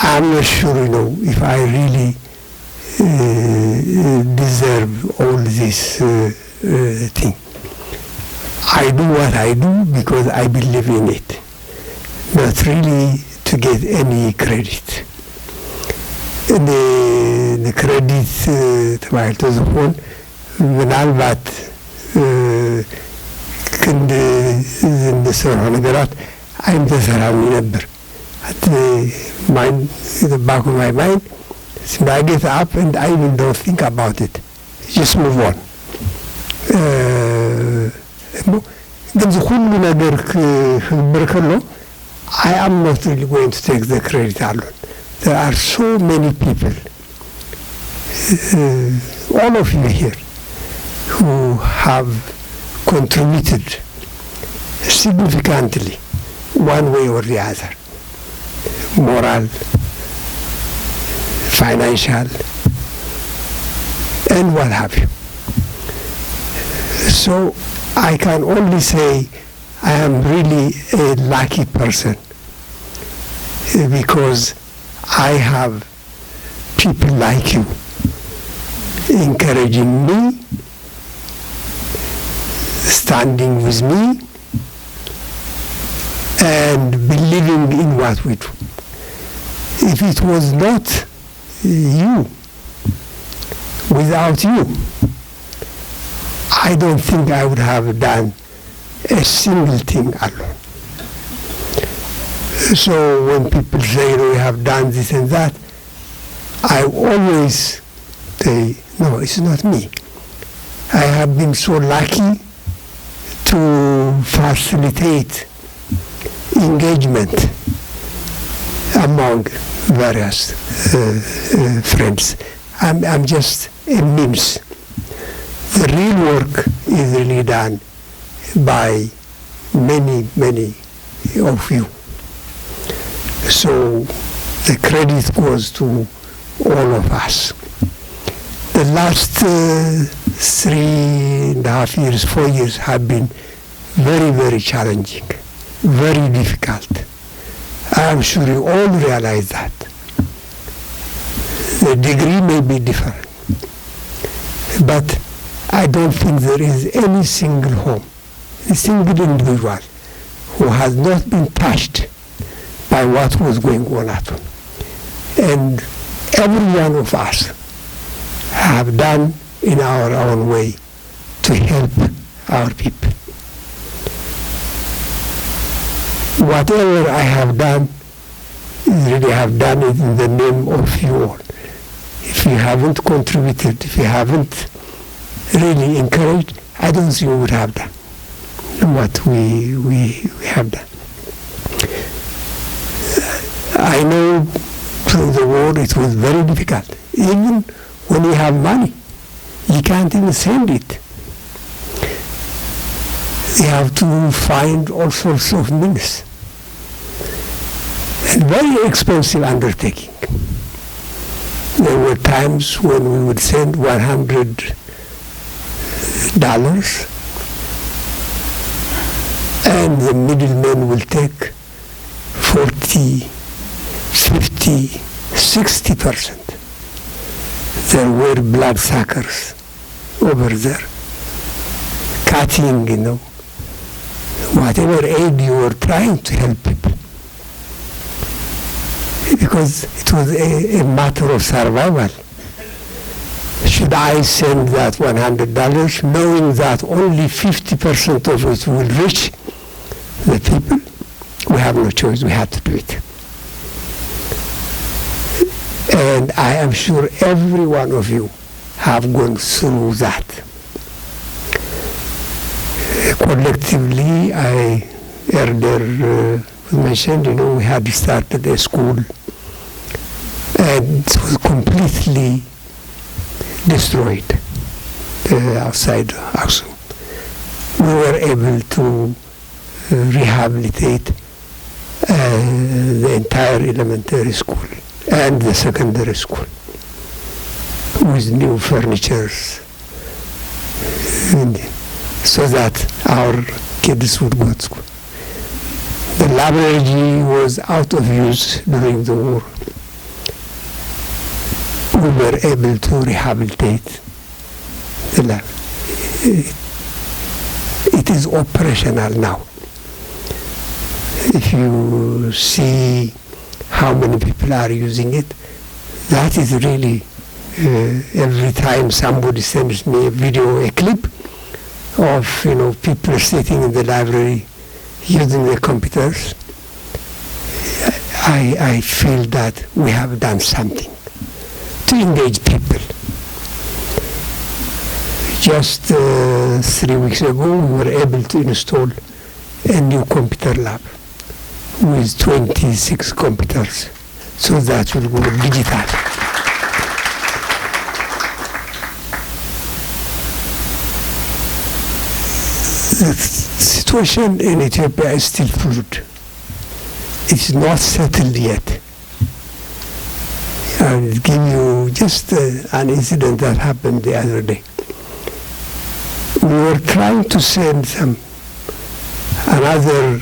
I'm not sure, if I really deserve all this thing. I do what I do because I believe in it, not really to get any credit. The credit ተባልቶ ዝሆን ምናልባት ክንድ እንደሰራ ነገራት አይምተሰራም ነበር። At the back of my mind, I get up and I even don't think about it. Just move on. ግን ሁሉ ነገር ብርከሎ I am not really going to take the credit alone. There are so many people, all of you here, who have contributed significantly, one way or the other, moral, financial, and what have you. So I can only say I am really a lucky person because I have people like you encouraging me, standing with me, and believing in what we do. If it was not you, without you, I don't think I would have done a single thing alone. So when people say, we have done this and that, I always say, no, it's not me. I have been so lucky to facilitate engagement among various friends. I'm just a means. The real work is really done by many, many of you. So the credit goes to all of us. The last 3.5 years, 4 years have been very, very challenging, very difficult. I am sure you all realize that. The degree may be different, but I don't think there is any single home, a single individual who has not been touched by what was going on at home. And every one of us have done in our own way to help our people. Whatever I have done, really have done it in the name of you all. If you haven't contributed, if you haven't really encouraged, I don't think we would have done what we have done. I know through the war it was very difficult. Even when you have money, you can't even send it. You have to find all sorts of means. And very expensive undertaking. There were times when we would send $100 and the middlemen will take 40, 50, 60%. There were bloodsuckers over there, cutting, whatever aid you were trying to help people. Because it was a matter of survival. Should I send that $100 knowing that only 50% of it will reach the people? We have no choice, we had to do it. And I am sure every one of you have gone through that. Collectively, I earlier mentioned, we had started a school and it was completely destroyed outside Aksum. we were able to rehabilitate the entire elementary school and the secondary school with new furnitures, so that our kids would go to school. The library was out of use during the war. We were able to rehabilitate the library. It is operational now. If you see how many people are using it, that is really, every time somebody sends me a video, a clip of, people sitting in the library using their computers, I feel that we have done something to engage people. Just 3 weeks ago, we were able to install a new computer lab with 26 computers, so that will go digital. The situation in Ethiopia is still fluid. It's not settled yet. I'll give you just an incident that happened the other day. We were trying to send another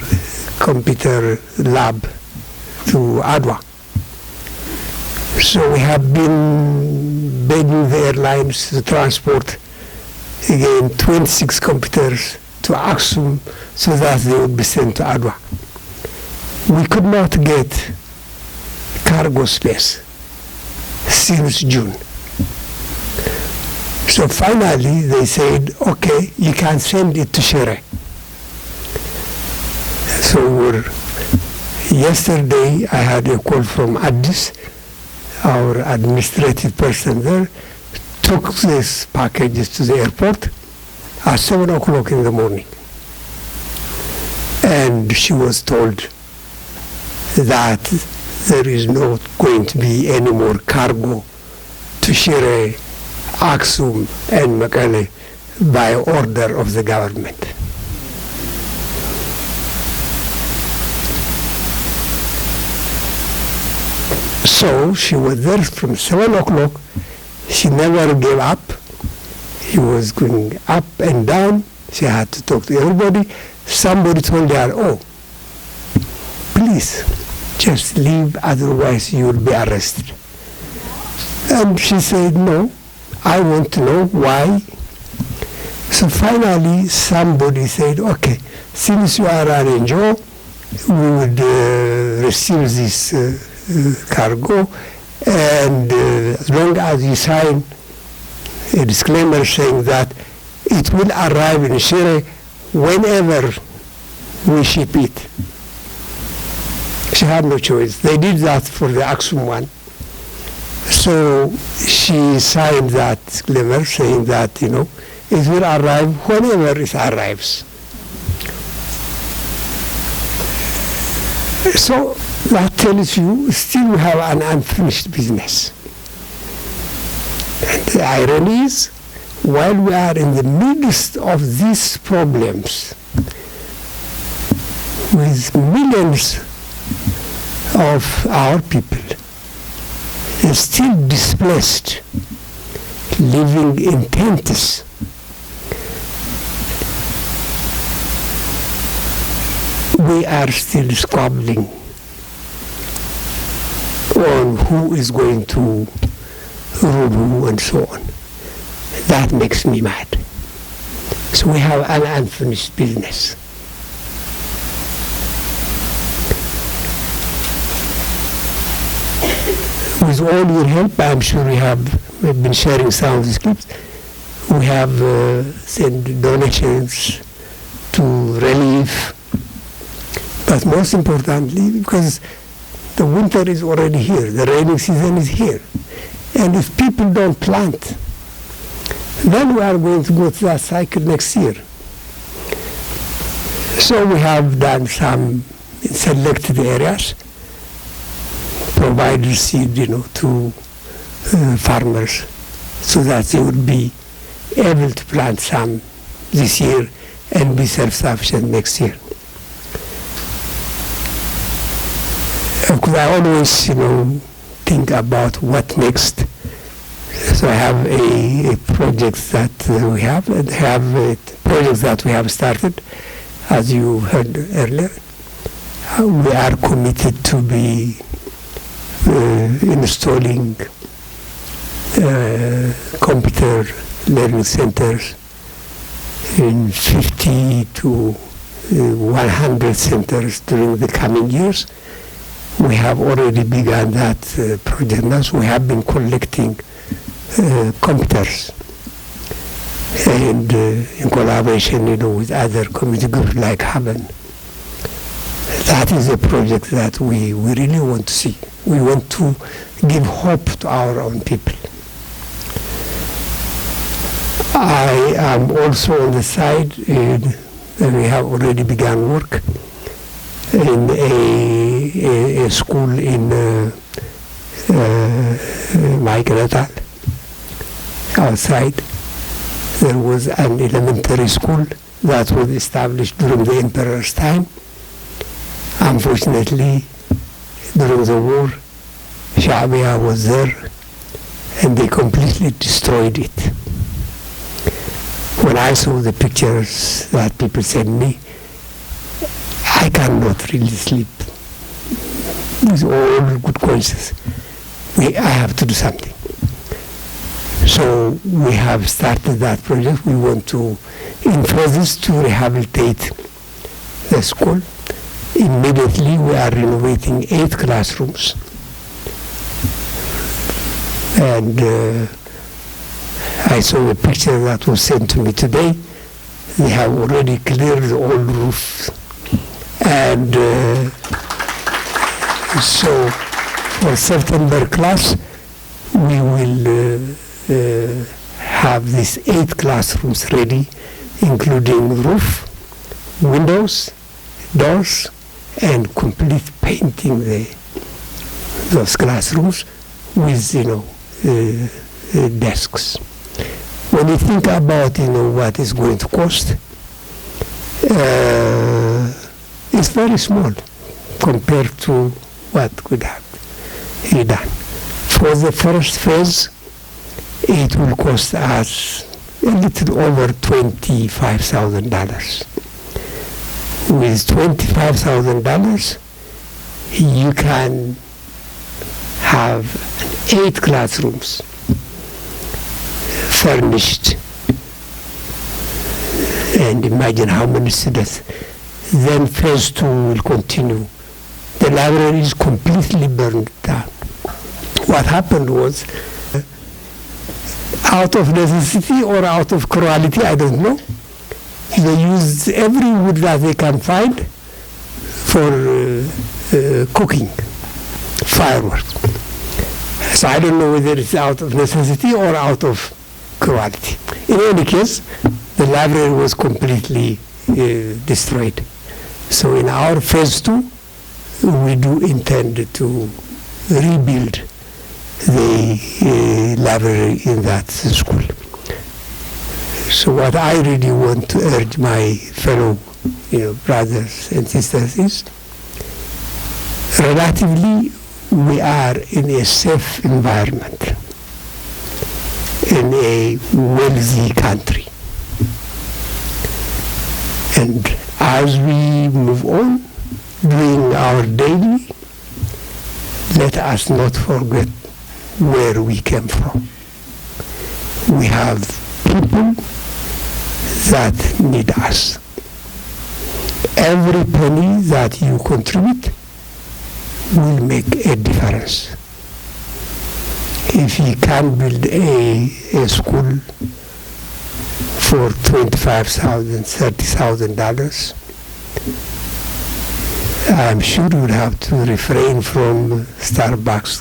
computer lab to Adwa. So we have been begging the airlines to transport again 26 computers to Aksum so that they would be sent to Adwa. We could not get cargo space since June. So finally they said, okay, you can send it to Shere. So yesterday I had a call from Addis, our administrative person there, took these packages to the airport at 7 o'clock in the morning. And she was told that there is not going to be any more cargo to Shire, Aksum and Mekelle by order of the government. So she was there from 7 o'clock. She never gave up. She was going up and down. She had to talk to everybody. Somebody told her, oh, please, just leave, otherwise you will be arrested. And she said, no, I want to know why. So finally, somebody said, okay, since you are an NGO, we would receive this cargo, and as long as you sign a disclaimer saying that it will arrive in Shire whenever we ship it. She had no choice. They did that for the Aksum one. So she signed that disclaimer saying that, it will arrive whenever it arrives. So that tells you still we have an unfinished business. And the irony is, while we are in the midst of these problems, with millions of our people still displaced, living in tents, we are still squabbling on who is going to rule who and so on. That makes me mad. So we have an unfinished business. With all your help, I'm sure we've been sharing some of these clips. We have sent donations to relief, but most importantly, because the winter is already here, the rainy season is here. And if people don't plant, then we are going to go to that cycle next year. So we have done some selected areas, provided seed, to farmers so that they would be able to plant some this year and be self-sufficient next year. Of course, I always, think about what next. So I have a project that we have, and have projects that we have started, as you heard earlier. We are committed to be installing computer learning centers in 50 to 100 centers during the coming years. We have already begun that project now. So we have been collecting computers and in collaboration, with other community groups like Haben. That is a project that we really want to see. We want to give hope to our own people. I am also on the side, and we have already begun work in a school in Natal. Outside, there was an elementary school that was established during the emperor's time. Unfortunately, during the war, Shabia was there, and they completely destroyed it. When I saw the pictures that people sent me, I cannot really sleep with all good conscience. I have to do something. So we have started that project. We want to, in process, to rehabilitate the school. Immediately, we are renovating 8 classrooms. And I saw a picture that was sent to me today. They have already cleared the old roofs. And so for September class, we will have these 8 classrooms ready, including roof, windows, doors, and complete painting those classrooms with, desks. When you think about, what is going to cost, it's very small compared to what could have been done. For the first phase, it will cost us a little over $25,000. With $25,000, you can have 8 classrooms furnished, and imagine how many students. Then phase 2 will continue. The library is completely burned down. What happened was, out of necessity or out of cruelty, I don't know, they used every wood that they can find for cooking fireworks. So I don't know whether it's out of necessity or out of cruelty. In any case, the library was completely destroyed. So in our phase 2, we do intend to rebuild the library in that school. So what I really want to urge my fellow brothers and sisters is, relatively, we are in a safe environment, in a wealthy country. And as we move on, doing our daily, let us not forget where we came from. We have people that need us. Every penny that you contribute will make a difference. If you can build a school for $25,000, $30,000, I'm sure you'll have to refrain from Starbucks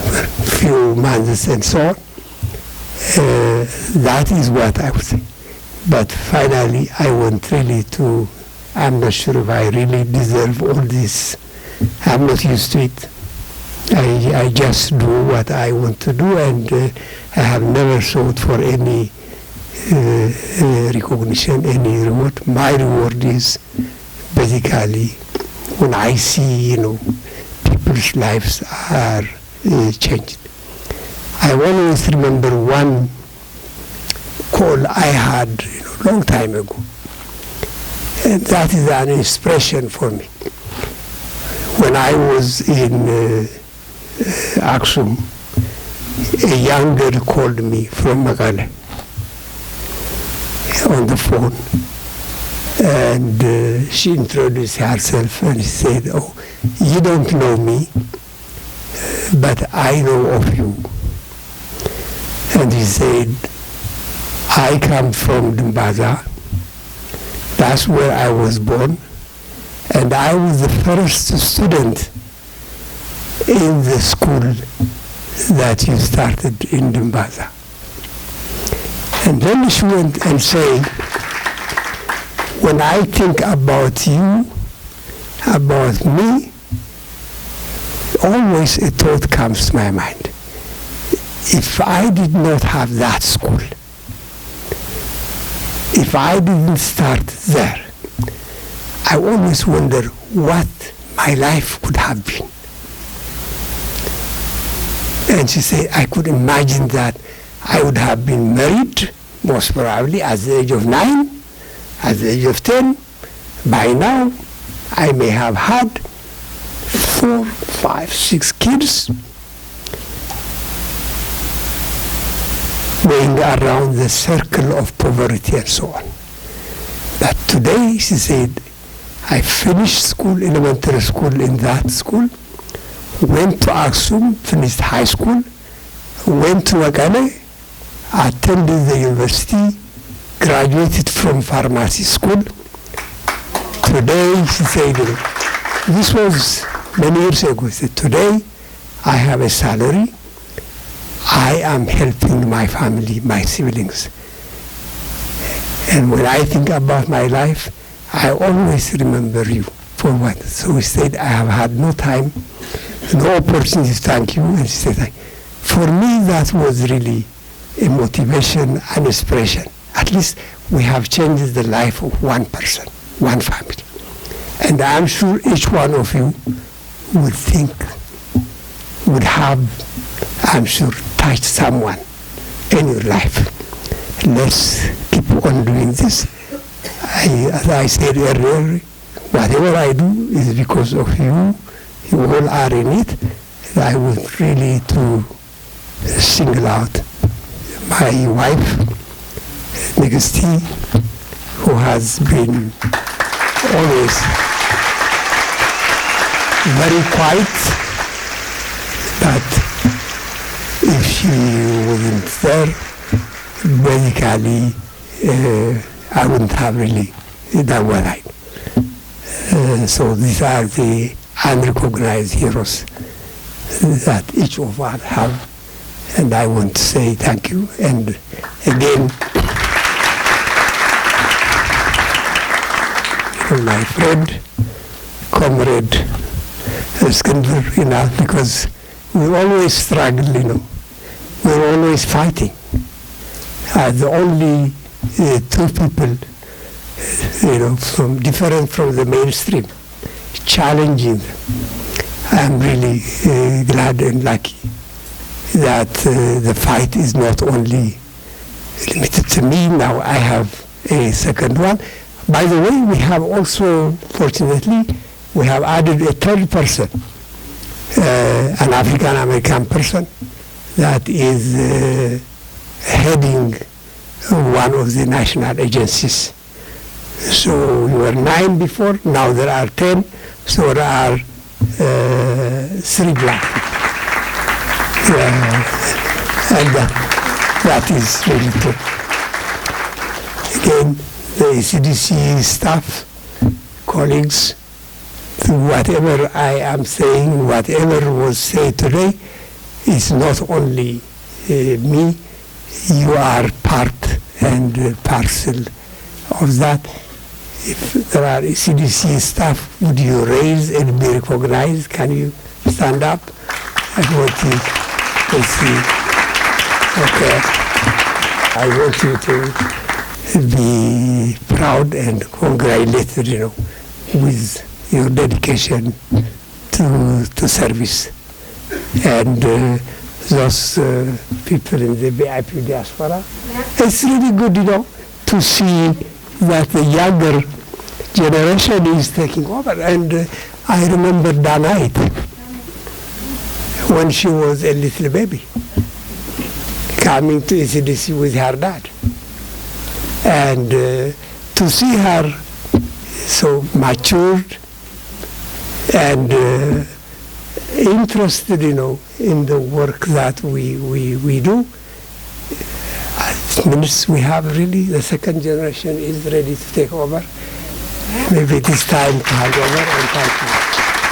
a few months and so on. That is what I would say. But finally, I want really to, I'm not sure if I really deserve all this. I'm not used to it. I just do what I want to do, and I have never sought for any recognition, any reward. My reward is basically when I see, people's lives are changed. I always remember one call I had long time ago, and that is an inspiration for me. When I was in Aksum, a young girl called me from Meghalaya on the phone, and she introduced herself and she said, "Oh, you don't know me, but I know of you." And he said, "I come from Dimbaza. That's where I was born, and I was the first student in the school that you started in Dimbaza." And then she went and said, "When I think about you, about me, always a thought comes to my mind. If I did not have that school, if I didn't start there, I always wonder what my life could have been." And she said, "I could imagine that I would have been married, most probably at the age of 9, at the age of 10. By now, I may have had 4, 5, 6 kids going around the circle of poverty and so on. But today," she said, "I finished school, elementary school in that school, went to Aksum, finished high school, went to Meghalaya, attended the university, graduated from pharmacy school. Today," she said, this was many years ago, she said, "Today I have a salary. I am helping my family, my siblings. And when I think about my life, I always remember you." For what? So he said, "I have had no time, no opportunity to thank you." And she said, for me, that was really a motivation and inspiration. At least we have changed the life of one person, one family. And I'm sure each one of you would think, would have, I'm sure, touched someone in your life. Let's keep on doing this. As I said earlier, whatever I do is because of you. You all are in it. I want really to single out my wife, Nigasti, who has been always very quiet, but if she wasn't there, basically, I wouldn't have really done what I do. So these are the unrecognized heroes that each of us have, and I want to say thank you. And again, my friend, comrade, Iskandar, because we always struggle, we're always fighting. The only two people, different from the mainstream, challenging. I'm really glad and lucky that the fight is not only limited to me. Now I have a second one. By the way, we have also, fortunately, we have added a third person, an African-American person that is heading one of the national agencies. So we were 9 before, now there are 10, so there are 3 black people. And that is really good. Again, the CDC staff, colleagues, whatever I am saying, whatever was said today, is not only me, you are part and parcel of that. If there are CDC staff, would you raise and be recognized? Can you stand up? I want to see. Okay. I want you to be proud and congratulated, with your dedication to service. And those people in the VIP diaspora, it's really good, to see that the younger generation is taking over. And I remember Danite when she was a little baby, coming to ECDC with her dad. And to see her so matured and interested, in the work that we do, it means we have really, the second generation is ready to take over. Maybe it is time to hand over, and thank you.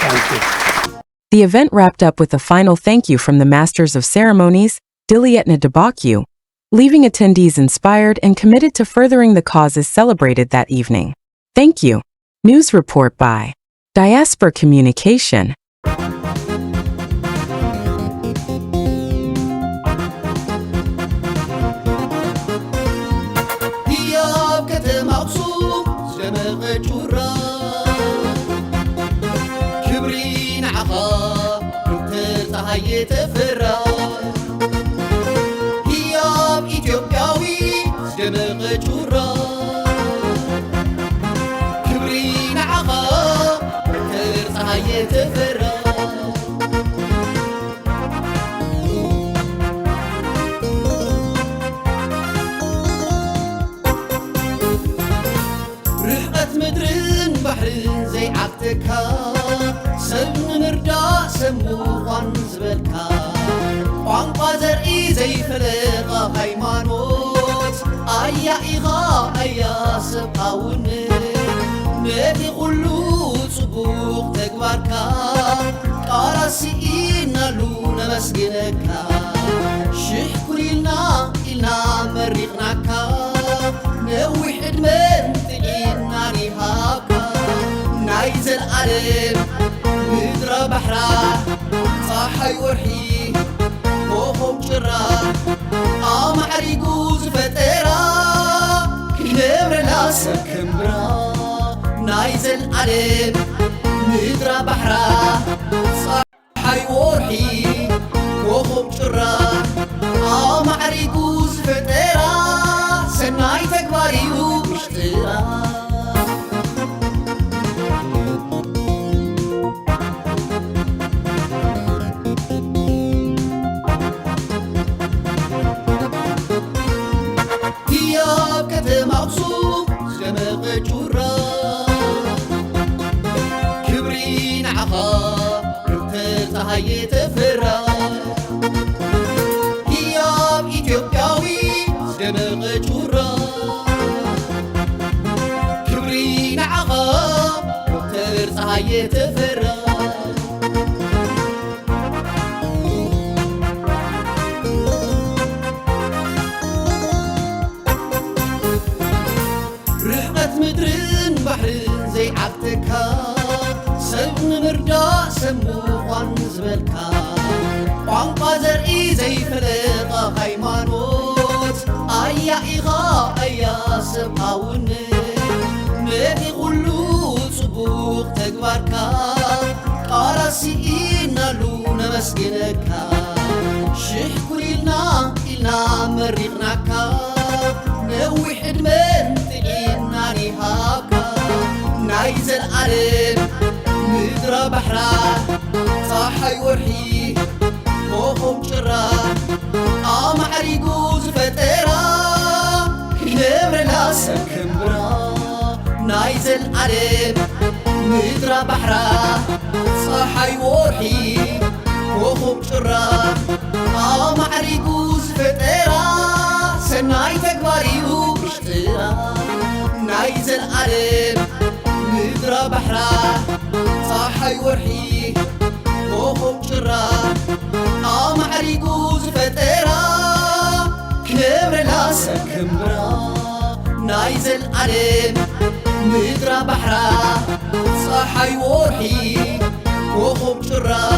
Thank you. The event wrapped up with a final thank you from the Masters of Ceremonies, Dilietna Debakyu, leaving attendees inspired and committed to furthering the causes celebrated that evening. Thank you. News report by Diaspora Communication. نايزل علم مدرا بحرا صاحي وروحي وخم شرا